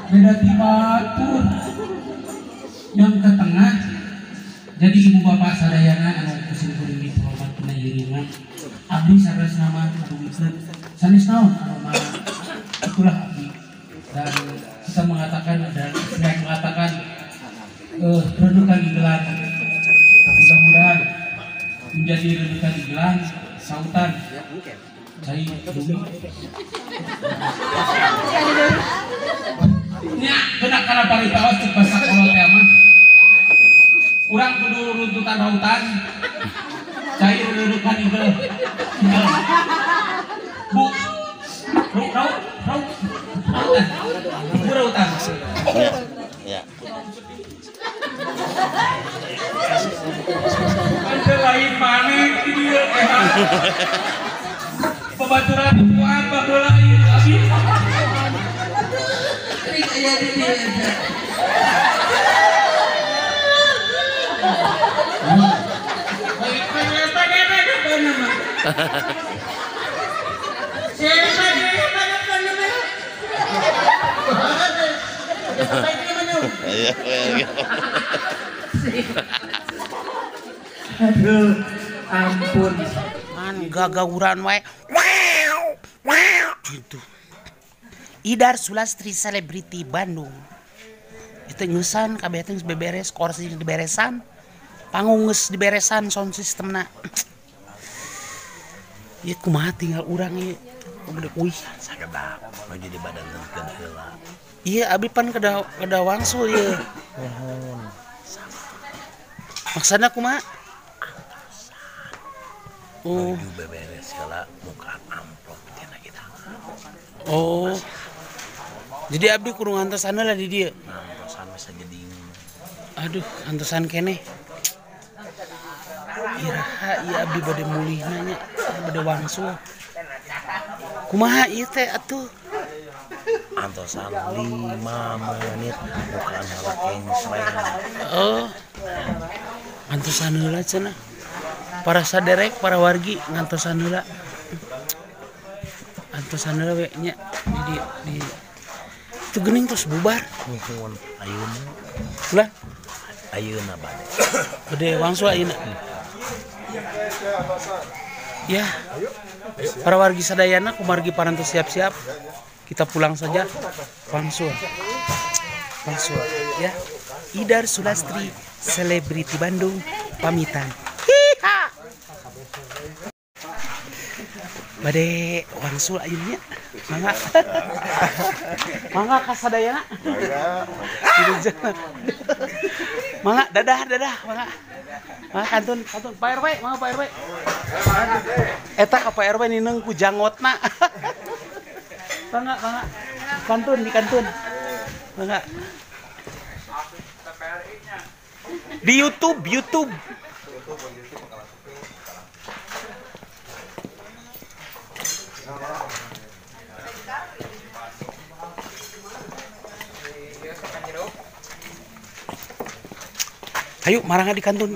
Beda batur yang ke tengah. Jadi ibu bapak sadayana anu kusin kuring dihormat kena iringan abdi sanes nama anu mikir sanes naon anu mana itulah abdi. Dan kita mengatakan dan saya mengatakan redukan igelan mudah-mudahan menjadi redukan igelan sautan cai dulu nya kena kana paritaos cek bahasa kolot teh mah urang kudu runtutan rautan cai redukan igel bu rautan Ya. Ada lain mana di dia pembaturan kuat bakal lain abis Ayah di dia. Aduh, ampun. Gagawuran wae. Wow. Gitu. Idar Sulastri Selebriti Bandung. Itu nyusan kabeh teh beberes, kursi diberesan. Panggung geus diberesan sound systemna. Ieu kumaha tinggal urang ieu. Gede kuih Sageda maju di badan tengkeun heula. iya abi pan kada wangsul ieu. Maksudna kumaha? Oh. Maju beberes heula muka amplop tina kita. Oh. Jadi abdi kudu ngantosan heula di dieu. Ngantosan bisa jadi. Aduh, antosan keneh. Iraha ieu abdi bade mulihna nya, bade wangsul. Kumaha ieu teh atuh? Antosan 5 menit bukan heula kengsleng. Oh. Antosan heula cenah. Para saderek, para wargi ngantosan heula. Antosan heula we nya di itu geuning terus bubar. Nuhun ayeuna. Ulah Ayeuna bade. bade wangsul ayeuna. Ya. Para wargi sadayana kumargi parantos siap-siap. Kita pulang saja. Wangsul. Wangsul ya. Idar Sulastri Selebriti Bandung pamitan. Hiha. Bade wangsul ayeuna. Mangga. Mangga ka sadayana. Mangga dadah mangga. Mangga kantun Pak RW, mangga Pak RW. Eta ka Pak RW nineng ku jangotna. Mangga kantun di kantun. Mangga. Di YouTube. Ayo marangga di kantun.